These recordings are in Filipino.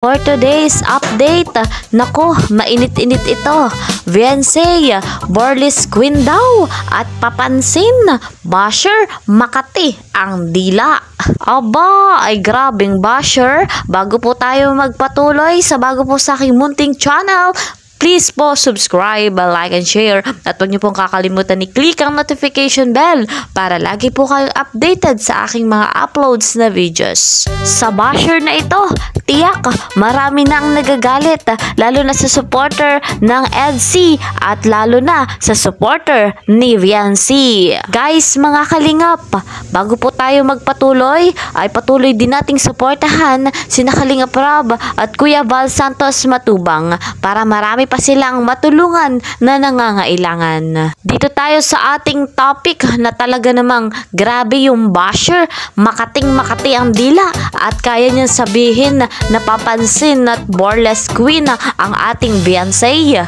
For today's update, nako, mainit-init ito. Viancy, Borlis Queen daw at papansin, basher, Makati ang dila. Aba, ay grabing basher. Bago po tayo magpatuloy sa bago po sa aking munting channel, please po subscribe, like, and share. At huwag niyo pong kakalimutan i-click ang notification bell para lagi po kayong updated sa aking mga uploads na videos. Sa basher na ito, tiyak marami na ang nagagalit, lalo na sa supporter ng EDC at lalo na sa supporter ni Viancy. Guys, mga kalingap, bago po tayo magpatuloy, ay patuloy din nating suportahan sina Kalingap Rob at Kuya Val Santos Matubang para marami pa silang matulungan na nangangailangan. Dito tayo sa ating topic na talaga namang grabe yung basher, Makati ang dila at kaya niyang sabihin na papansin at Borlis Queen ang ating Viancy.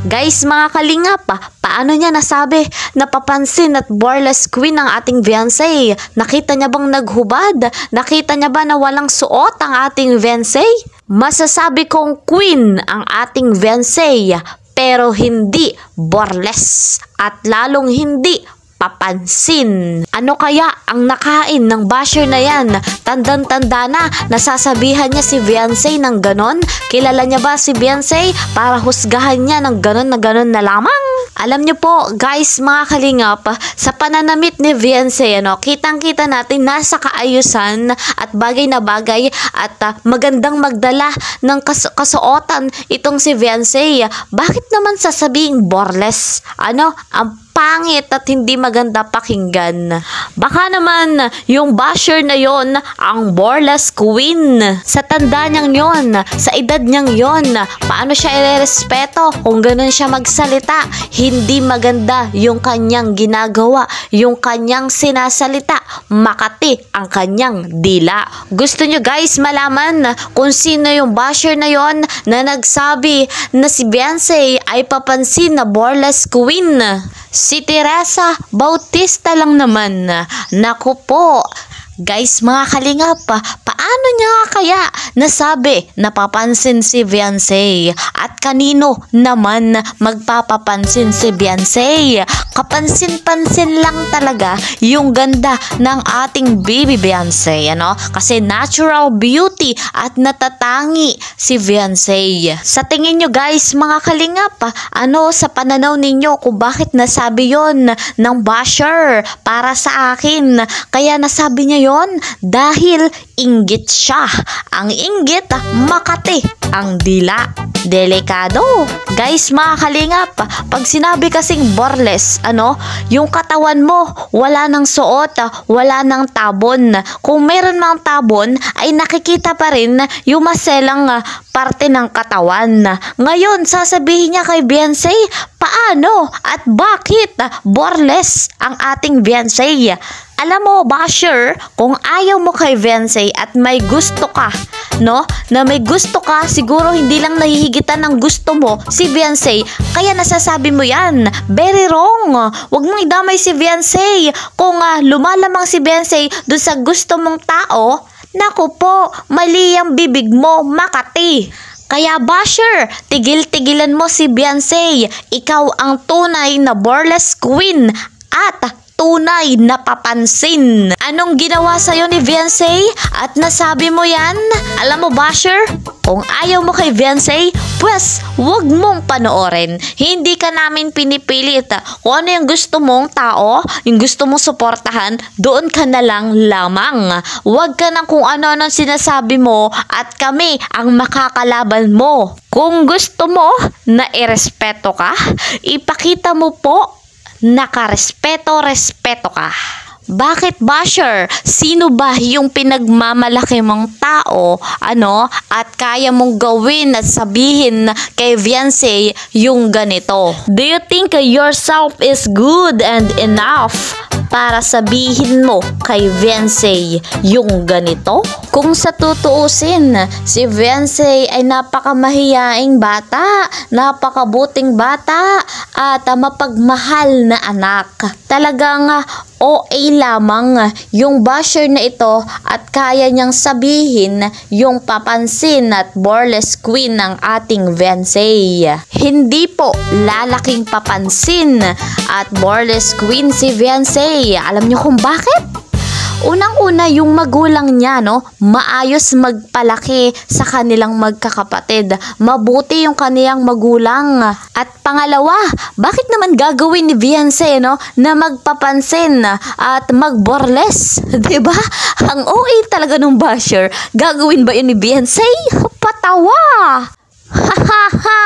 Guys, mga kalingap, paano niya nasabi na papansin at Borlis Queen ang ating Viancy? Nakita niya bang naghubad? Nakita niya ba na walang suot ang ating Viancy? Masasabi kong queen ang ating Viancy, pero hindi Borlis at lalong hindi papansin. Ano kaya ang nakain ng basher na yan? Tandang-tanda na nasasabihan niya si Viancy ng ganon? Kilala niya ba si Viancy para husgahan niya ng ganon na lamang? Alam niyo po, guys, mga kalingap, sa pananamit ni Viancy, kitang-kita natin nasa kaayusan at bagay na bagay at magandang magdala ng kasuotan itong si Viancy. Bakit naman sasabing Borlis? Ang pangit at hindi maganda pakinggan. Baka naman yung basher na yon ang Borlis Queen. Sa tanda niyang yon, sa edad niyang yon, paano siya irerespeto kung ganun siya magsalita? Hindi maganda yung kanyang ginagawa, yung kanyang sinasalita. Makati ang kanyang dila. Gusto nyo guys malaman kung sino yung basher na yon na nagsabi na si Viancy ay papansin na Borlis Queen? Si Teresa Bautista lang naman. Naku po. Guys, mga kalingap, paano niya kaya nasabi na papansin si Viancy? At kanino naman magpapapansin si Viancy? Kapansin-pansin lang talaga yung ganda ng ating baby Viancy, Kasi natural beauty at natatangi si Viancy. Sa tingin nyo guys, mga kalingap, sa pananaw ninyo kung bakit nasabi yon ng basher para sa akin? Kaya nasabi niya yon dahil inggit siya. Ang inggit, Makati ang dila. Delikado. Guys, mga kalingap, pag sinabi kasing Borlis, yung katawan mo, wala nang suot, wala nang tabon. Kung meron mang tabon, ay nakikita pa rin yung maselang parte ng katawan. Ngayon, sasabihin niya kay Viancy, paano at bakit Borlis ang ating Viancy? Alam mo, basher, kung ayaw mo kay Viancy at may gusto ka, na may gusto ka, siguro hindi lang nahihigitan ng gusto mo si Viancy, kaya nasasabi mo yan. Very wrong. Huwag mong idamay si Viancy. Kung lumalamang si Viancy dun sa gusto mong tao, naku po, mali ang bibig mo, Makati. Kaya basher, tigil-tigilan mo si Viancy. Ikaw ang tunay na Borlis Queen at tunay na papansin. Anong ginawa sa'yo ni Viancy at nasabi mo yan? Alam mo basher, kung ayaw mo kay Viancy, pues wag mong panoorin. Hindi ka namin pinipilit. Kung ano yung gusto mong tao, yung gusto mong suportahan, doon ka na lang lamang. Wag ka na kung ano-ano sinasabi mo at kami ang makakalaban mo. Kung gusto mo na irespeto ka, ipakita mo po nakarespeto ka. Bakit basher? Sino ba yung pinagmamalaki mong tao, at kaya mong gawin at sabihin kay Viancy yung ganito? Do you think yourself is good and enough para sabihin mo kay Viancy yung ganito? Kung sa tutuusin, si Viancy ay napakamahiyaing bata, napakabuting bata, at mapagmahal na anak. Talagang OA lamang yung basher na ito at kaya niyang sabihin yung papansin at burlesque queen ng ating Viansay. Hindi po lalaking papansin at burlesque queen si Viansay. Alam niyo kung bakit? Unang-una, yung magulang niya, no, maayos magpalaki sa kanilang magkakapatid. Mabuti yung kaniyang magulang. At pangalawa, bakit naman gagawin ni Viansay, no, na magpapansin at magborles? 'Di ba? Ang OA talaga ng basher. Gagawin ba yun ni Viansay? Patawa! Ha ha ha!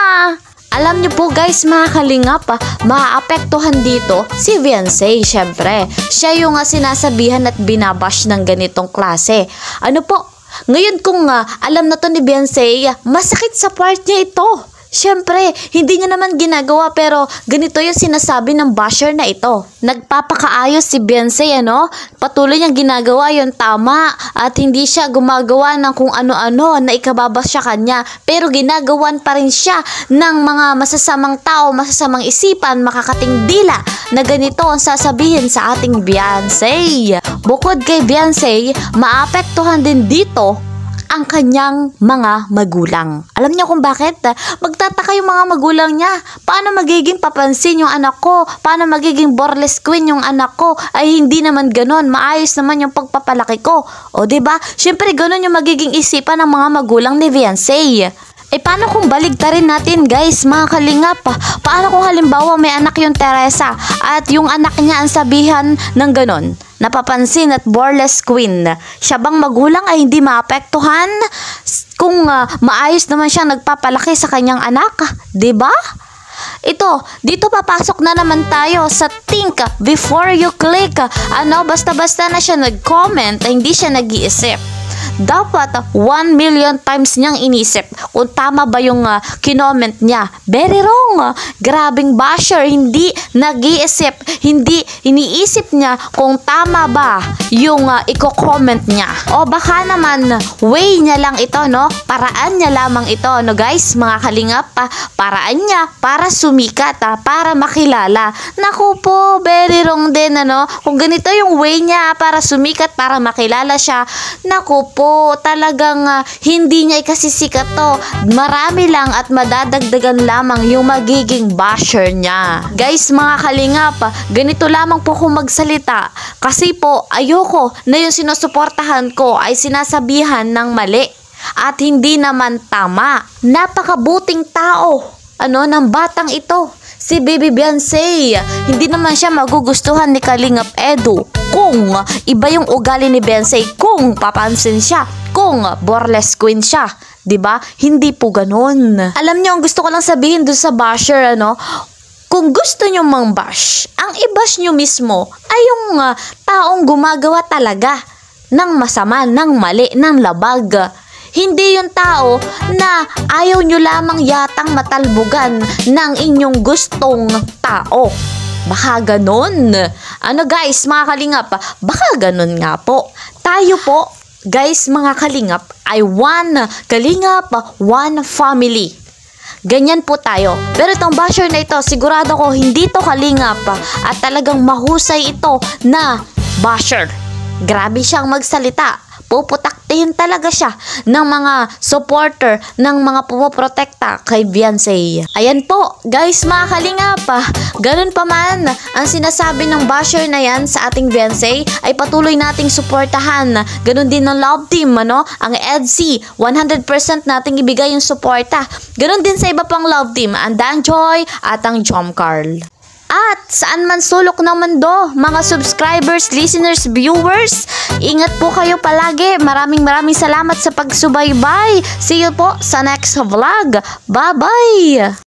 Alam niyo po guys, mga kalingap, maaapektuhan dito si Viansay, syempre. Siya yung sinasabihan at binabash ng ganitong klase. Ano po, ngayon kung alam na to ni Viansay, masakit sa part niya ito. Syempre, hindi niya naman ginagawa pero ganito yung sinasabi ng basher na ito. Nagpapakaayos si Viansay, ano? Patuloy niyang ginagawa yung tama at hindi siya gumagawa ng kung ano-ano na ikababas siya kanya. Pero ginagawan pa rin siya ng mga masasamang tao, masasamang isipan, makakating dila na ganito ang sasabihin sa ating Viansay. Bukod kay Viansay, maapektuhan din dito ang kanyang mga magulang. Alam niyo kung bakit? Magtataka yung mga magulang niya. Paano magiging papansin yung anak ko? Paano magiging burlesque queen yung anak ko? Ay hindi naman ganon. Maayos naman yung pagpapalaki ko. O diba? Siyempre ganon yung magiging isipan ng mga magulang ni Viansay. Paano kung baligtarin natin guys, mga kalingap? Paano kung halimbawa may anak yung Teresa at yung anak niya ang sabihan ng ganon? Napapansin at burlesque queen. Siya bang magulang ay hindi maapektuhan kung maayos naman siya nagpapalaki sa kanyang anak? Diba? Ito, dito papasok na naman tayo sa think before you click. Basta-basta na siya nag-comment, hindi siya nag-iisip. Dapat 1 million times niyang inisip kung tama ba yung kinoment niya. Very wrong. Grabing basher. Hindi nag-iisip. Hindi iniisip niya kung tama ba yung i-comment niya. O baka naman way niya lang ito, no? Paraan niya lamang ito, no guys? Mga kalingap, paraan niya para sumikat, para makilala. Naku po, very wrong din, ano? Kung ganito yung way niya para sumikat, para makilala siya, naku po, talagang hindi niya ikasisikat to. Marami lang at madadagdagan lamang yung magiging basher niya. Guys, mga kalingap, ganito lamang po kung magsalita. Kasi po, ayoko na yung sinusuportahan ko ay sinasabihan ng mali at hindi naman tama. Napakabuting tao, ng batang ito. Si Baby Viansay, hindi naman siya magugustuhan ni Kalingap Edu kung iba yung ugali ni Viansay, kung papansin siya, kung burlesque queen siya. 'Di ba? Hindi po ganoon. Alam niyo, ang gusto ko lang sabihin dun sa basher, kung gusto niyo mang-bash, ang i-bash niyo mismo ay yung taong gumagawa talaga ng masama, ng mali, ng labag. Hindi yung tao na ayaw nyo lamang yatang matalbugan ng inyong gustong tao. Baka ganon. Guys, mga kalingap, baka ganon nga po. Tayo po, guys, mga kalingap, ay one kalingap, one family. Ganyan po tayo. Pero itong basher na ito, sigurado ko hindi to kalingap at talagang mahusay ito na basher. Grabe siyang magsalita. Puputaktihin talaga siya ng mga supporter, ng mga pumoprotekta kay Viansay. Ayan po, guys, mga kalingap, ganun pa man ang sinasabi ng basher na yan sa ating Viansay ay patuloy nating suportahan. Ganun din ng love team, ang EDC, 100% nating ibigay yung suporta. Ganun din sa iba pang love team, ang Dang Joy at ang Jom Carl. At saan man sulok ng mundo, mga subscribers, listeners, viewers, ingat po kayo palagi. Maraming salamat sa pagsubaybay. See you po sa next vlog. Bye-bye!